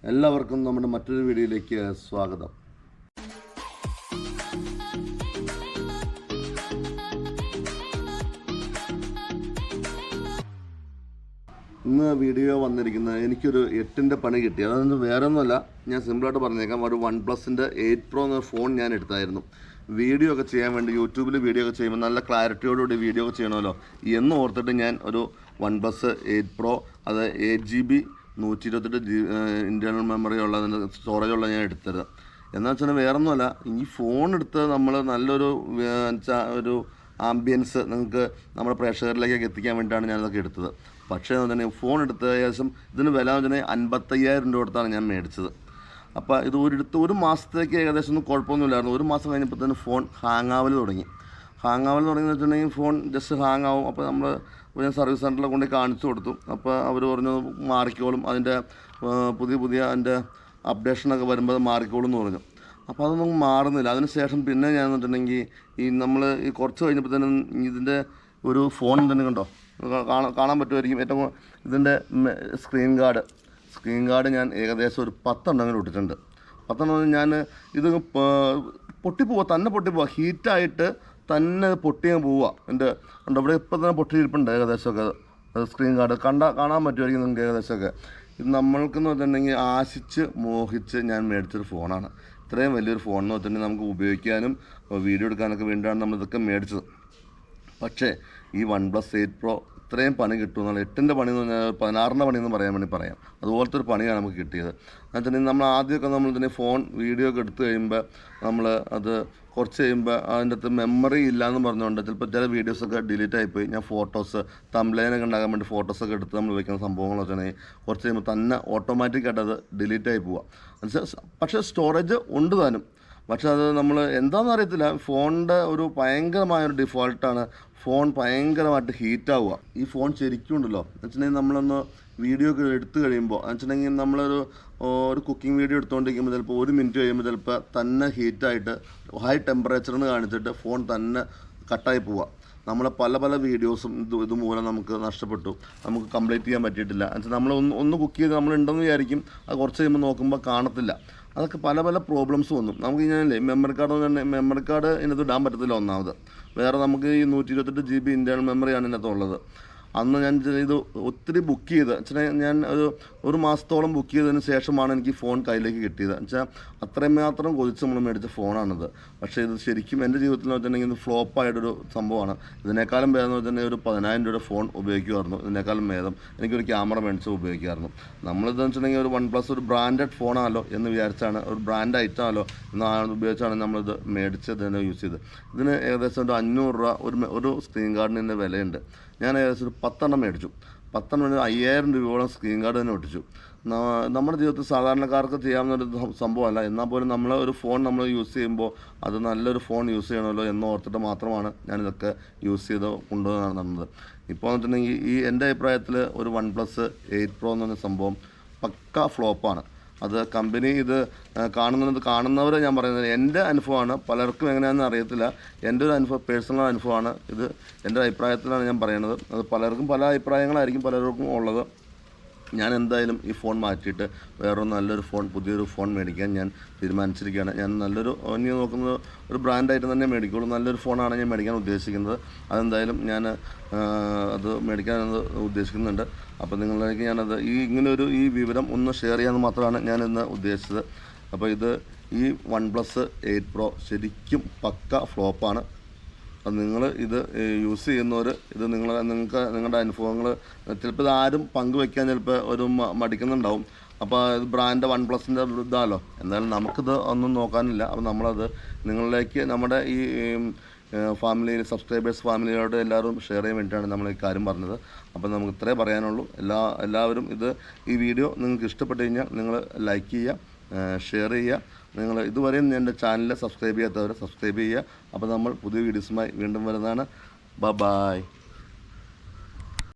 എല്ലാവർക്കും നമ്മുടെ മറ്റൊരു വീഡിയോയിലേക്ക് സ്വാഗതം. ഇന്ന് വീഡിയോ വന്നിരിക്കുന്നത് എനിക്കൊരു 8ൻ്റെ പണി കിട്ടി. അതൊന്നും വേറെ ഒന്നുമല്ല, ഞാൻ സിമ്പിളായിട്ട് പറഞ്ഞേക്കാം. ഒരു OnePlusൻ്റെ 8 Pro എന്ന ഫോൺ ഞാൻ എടുത്തായിരുന്നു. വീഡിയോ ഒക്കെ ചെയ്യാൻ വേണ്ടി യൂട്യൂബിൽ വീഡിയോ ഒക്കെ ചെയ്യുമ്പോൾ നല്ല ക്ലാരിറ്റിയോടുകൂടി വീഡിയോ ഒക്കെ ചെയ്യണമല്ലോ എന്ന് ഓർത്തിട്ട് ഞാൻ ഒരു OnePlus 8 Pro, അത് 8GB 128 ഇൻറ്റേർണൽ മെമ്മറി ഉള്ളതിൻ്റെ സ്റ്റോറേജ് ഉള്ള ഞാൻ എടുത്തത്. എന്ന് വെച്ചാൽ വേറെ ഒന്നുമല്ല, ഈ ഫോൺ എടുത്ത് നമ്മൾ നല്ലൊരു ഒരു ആംബിയൻസ് നിങ്ങൾക്ക് നമ്മുടെ പ്രേക്ഷകരിലേക്കൊക്കെ എത്തിക്കാൻ വേണ്ടിയിട്ടാണ് ഞാനിതൊക്കെ എടുത്തത്. പക്ഷേ തന്നെ ഫോൺ എടുത്ത് ഏകദേശം ഇതിന് വില എന്ന് വെച്ചാൽ 55,000 രൂപ കൊടുത്താണ് ഞാൻ മേടിച്ചത്. അപ്പോൾ ഇത് ഒരു മാസത്തേക്ക് ഏകദേശം ഒന്നും കുഴപ്പമൊന്നുമില്ലായിരുന്നു. ഒരു മാസം കഴിഞ്ഞപ്പോൾ തന്നെ ഫോൺ ഹാങ് ആവൽ തുടങ്ങി എന്ന് വെച്ചിട്ടുണ്ടെങ്കിൽ ഫോൺ ജസ്റ്റ് ഹാങ് ആവും. അപ്പോൾ ഞാൻ സർവീസ് സെൻറ്ററിൽ കൊണ്ട് കാണിച്ചു കൊടുത്തു. അപ്പോൾ അവർ പറഞ്ഞു മാറിക്കോളും, അതിൻ്റെ പുതിയ അതിൻ്റെ അപ്ഡേഷനൊക്കെ വരുമ്പോൾ അത് മാറിക്കോളും എന്ന് പറഞ്ഞു. അപ്പോൾ അതൊന്നും മാറുന്നില്ല. അതിനുശേഷം പിന്നെ ഞാൻ എന്നിട്ടുണ്ടെങ്കിൽ നമ്മൾ ഈ കുറച്ച് കഴിഞ്ഞപ്പോൾ തന്നെ ഇതിൻ്റെ ഒരു ഫോൺ തന്നെ കണ്ടോ, കാണാൻ പറ്റുമായിരിക്കും. ഏറ്റവും ഇതിൻ്റെ സ്ക്രീൻ ഗാർഡ് ഞാൻ ഏകദേശം ഒരു 10 എണ്ണം ഇട്ടിട്ടുണ്ട്. 10 എണ്ണം ഞാൻ ഇത് പൊട്ടിപ്പോവുക ഹീറ്റായിട്ട് തന്നെ പൊട്ടിയാൻ പോവുക. എൻ്റെ ഉണ്ട് ഇവിടെ ഇപ്പം തന്നെ പൊട്ടിയിരിപ്പുണ്ട് ഏകദേശമൊക്കെ. സ്ക്രീൻ ഗാർഡ് കാണാൻ പറ്റുമായിരിക്കും നിങ്ങൾക്ക് ഏകദേശമൊക്കെ. ഇത് നമ്മൾക്കെന്ന് വെച്ചിട്ടുണ്ടെങ്കിൽ ആശിച്ച് മോഹിച്ച് ഞാൻ മേടിച്ചൊരു ഫോണാണ്. ഇത്രയും വലിയൊരു ഫോൺ എന്ന് വെച്ചിട്ടുണ്ടെങ്കിൽ നമുക്ക് ഉപയോഗിക്കാനും വീഡിയോ എടുക്കാനൊക്കെ വേണ്ടിയാണ് നമ്മളിതൊക്കെ മേടിച്ചത്. പക്ഷേ ഈ OnePlus 8 Pro ഇത്രയും പണി കിട്ടുമെന്നുള്ള 8ൻ്റെ പണി എന്ന് പറഞ്ഞാൽ 16ൻ്റെ പണി എന്ന് പറയാം. അതുപോലത്തെ ഒരു പണിയാണ് നമുക്ക് കിട്ടിയത്. എന്നുവെച്ചിട്ടുണ്ടെങ്കിൽ നമ്മൾ ആദ്യമൊക്കെ നമ്മൾ തന്നെ ഫോൺ വീഡിയോ ഒക്കെ എടുത്തു കഴിയുമ്പോൾ നമ്മൾ അത് കുറച്ച് കഴിയുമ്പോൾ അതിൻ്റെ അകത്ത് മെമ്മറി ഇല്ലയെന്ന് പറഞ്ഞുകൊണ്ട് ചിലപ്പോൾ ചില വീഡിയോസൊക്കെ ഡിലീറ്റ് ആയിപ്പോയി. ഞാൻ ഫോട്ടോസ് തംബ്ലൈനൊക്കെ ഉണ്ടാകാൻ വേണ്ടി ഫോട്ടോസൊക്കെ എടുത്ത് നമ്മൾ വയ്ക്കുന്ന സംഭവങ്ങൾ വെച്ചിട്ടുണ്ടെങ്കിൽ കുറച്ച് കഴിയുമ്പോൾ തന്നെ ഓട്ടോമാറ്റിക്കായിട്ട് അത് ഡിലീറ്റ് ആയി പോവുക. പക്ഷേ സ്റ്റോറേജ് ഉണ്ട് താനും. പക്ഷെ അത് നമ്മൾ എന്താണെന്ന് അറിയത്തില്ല, ഫോണിൻ്റെ ഒരു ഭയങ്കരമായൊരു ഡിഫോൾട്ടാണ്. ഫോൺ ഭയങ്കരമായിട്ട് ഹീറ്റാവുക. ഈ ഫോൺ ശരിക്കും ഉണ്ടല്ലോ എന്ന് വെച്ചിട്ടുണ്ടെങ്കിൽ നമ്മളൊന്ന് വീഡിയോ ഒക്കെ എടുത്തു കഴിയുമ്പോൾ എന്ന് വെച്ചിട്ടുണ്ടെങ്കിൽ നമ്മളൊരു കുക്കിംഗ് വീഡിയോ എടുത്തുകൊണ്ടിരിക്കുമ്പോൾ ചിലപ്പോൾ 1 മിനിറ്റ് കഴിയുമ്പോൾ ചിലപ്പോൾ തന്നെ ഹീറ്റായിട്ട് ഹൈ ടെമ്പറേച്ചറിന് കാണിച്ചിട്ട് ഫോൺ തന്നെ കട്ടായി പോവുക. നമ്മളെ പല വീഡിയോസും ഇതുമൂലം നമുക്ക് നഷ്ടപ്പെട്ടു, നമുക്ക് കംപ്ലീറ്റ് ചെയ്യാൻ പറ്റിയിട്ടില്ല. എന്നുവെച്ചാൽ നമ്മൾ ഒന്ന് കുക്ക് ചെയ്ത് നമ്മളുണ്ടെന്ന് വിചാരിക്കും, അത് കുറച്ച് കഴിയുമ്പോൾ നോക്കുമ്പോൾ കാണത്തില്ല. അതൊക്കെ പല പ്രോബ്ലംസ് വന്നു. നമുക്ക് ഞാനല്ലേ മെമ്മറി കാർഡ് ഇതിനകത്ത് ഇടാൻ പറ്റത്തില്ല. ഒന്നാമത് വേറെ നമുക്ക് ഈ 128 GB ഇൻറ്റേർണൽ മെമ്മറിയാണ് ഇതിനകത്തുള്ളത്. അന്ന് ഞാൻ ഇത് ഒത്തിരി ബുക്ക് ചെയ്ത് ഞാൻ ഒരു മാസത്തോളം ബുക്ക് ചെയ്തതിന് ശേഷമാണ് എനിക്ക് ഫോൺ കയ്യിലേക്ക് കിട്ടിയത്. വെച്ചാൽ അത്രയും മാത്രം കൊതിച്ച് നമ്മൾ മേടിച്ച ഫോണാണിത്. പക്ഷേ ഇത് ശരിക്കും എൻ്റെ ജീവിതത്തിൽ എന്ന് വെച്ചിട്ടുണ്ടെങ്കിൽ ഇത് ഫ്ലോപ്പായിട്ടൊരു സംഭവമാണ്. ഇതിനേക്കാളും ഭേദം എന്ന് വെച്ചിട്ടുണ്ടെങ്കിൽ ഒരു 10,000 രൂപയുടെ ഫോൺ ഉപയോഗിക്കുമായിരുന്നു. ഇതിനേക്കാളും ഭേദം എനിക്കൊരു ക്യാമറ മേടിച്ച് ഉപയോഗിക്കുമായിരുന്നു. നമ്മളിതെന്ന് വെച്ചിട്ടുണ്ടെങ്കിൽ ഒരു OnePlus ഒരു ബ്രാൻഡഡ് ഫോണാണല്ലോ എന്ന് വിചാരിച്ചാണ്, ഒരു ബ്രാൻഡ് ഐറ്റമാണല്ലോ എന്ന് ഉപയോഗിച്ചാണ് നമ്മളിത് മേടിച്ച് തന്നെ യൂസ് ചെയ്ത്. ഇതിന് ഏകദേശം ഒരു 500 രൂപ ഒരു സ്ക്രീൻ ഗാർഡിൻ്റെ വിലയുണ്ട്. ഞാൻ ഏകദേശം ഒരു 10 എണ്ണം മേടിച്ചു. 10 എണ്ണം 5,000 രൂപയോളം സ്ക്രീൻ ഗാർഡ് തന്നെ ഒട്ടിച്ചു. നമ്മുടെ ജീവിതത്തിൽ സാധാരണക്കാർക്ക് ചെയ്യാവുന്നൊരു സംഭവമല്ല. എന്നാൽ പോലും ഒരു ഫോൺ നമ്മൾ യൂസ് ചെയ്യുമ്പോൾ അത് നല്ലൊരു ഫോൺ യൂസ് ചെയ്യണമല്ലോ എന്ന് ഓർത്തിട്ട് മാത്രമാണ് ഞാനിതൊക്കെ യൂസ് ചെയ്ത് കൊണ്ടുവന്നത്. ഇപ്പോൾ വന്നിട്ടുണ്ടെങ്കിൽ ഈ എൻ്റെ അഭിപ്രായത്തിൽ ഒരു OnePlus 8 Pro എന്ന് പറഞ്ഞ സംഭവം പക്ക ഫ്ലോപ്പാണ്. അത് കമ്പനി ഇത് കാണുന്നവർ ഞാൻ പറയുന്നത് എൻ്റെ അനുഭവമാണ്. പലർക്കും എങ്ങനെയാണെന്ന് അറിയത്തില്ല. എൻ്റെ ഒരു പേഴ്സണൽ അനുഭവമാണ് ഇത്. എൻ്റെ അഭിപ്രായത്തിലാണ് ഞാൻ പറയുന്നത്. അത് പലർക്കും പല അഭിപ്രായങ്ങളായിരിക്കും പലർക്കും ഉള്ളത്. ഞാൻ എന്തായാലും ഈ ഫോൺ മാറ്റിയിട്ട് നല്ലൊരു പുതിയൊരു ഫോൺ മേടിക്കാൻ ഞാൻ തീരുമാനിച്ചിരിക്കുകയാണ്. ഞാൻ ഇനി നോക്കുന്നത് ഒരു ബ്രാൻഡായിട്ട് തന്നെ മേടിക്കുള്ളൂ. നല്ലൊരു ഫോണാണ് ഞാൻ മേടിക്കാൻ ഉദ്ദേശിക്കുന്നത്. അതെന്തായാലും ഞാൻ അത് മേടിക്കാൻ ഉദ്ദേശിക്കുന്നുണ്ട്. അപ്പോൾ നിങ്ങളിലേക്ക് ഞാനത് ഈ വിവരം ഒന്ന് ഷെയർ ചെയ്യാമെന്ന് മാത്രമാണ് ഞാനിന്ന് ഉദ്ദേശിച്ചത്. അപ്പോൾ ഈ OnePlus 8 Pro ശരിക്കും പക്ക ഫ്ലോപ്പാണ്. അത് നിങ്ങൾ ഇത് യൂസ് ചെയ്യുന്നവർ ഇത് നിങ്ങളുടെ അനുഭവങ്ങൾ ചിലപ്പോൾ ഇത് ആരും പങ്കുവയ്ക്കാൻ ചിലപ്പോൾ ഒരു മടിക്കുന്നുണ്ടാവും. അപ്പോൾ ഇത് ബ്രാൻഡ് OnePlusൻ്റെ ഇതാണല്ലോ. എന്തായാലും നമുക്കിത് ഒന്നും നോക്കാനില്ല. അപ്പോൾ നമ്മളത് നിങ്ങളിലേക്ക് നമ്മുടെ ഈ ഫാമിലിയോട് എല്ലാവരും ഷെയർ ചെയ്യാൻ വേണ്ടിയിട്ടാണ് നമ്മൾ ഈ കാര്യം പറഞ്ഞത്. അപ്പോൾ നമുക്ക് ഇത്രേ പറയാനുള്ളൂ. എല്ലാവരും ഈ വീഡിയോ നിങ്ങൾക്ക് ഇഷ്ടപ്പെട്ട് കഴിഞ്ഞാൽ നിങ്ങൾ ലൈക്ക് ചെയ്യുക, ഷെയർ ചെയ്യുക. നിങ്ങൾ ഇതുവരെയും എൻ്റെ ചാനൽ സബ്സ്ക്രൈബ് ചെയ്യാത്തവരെ സബ്സ്ക്രൈബ് ചെയ്യുക. അപ്പോൾ നമ്മൾ പുതിയ വീഡിയോസുമായി വീണ്ടും വരുന്നതാണ്. ബൈ.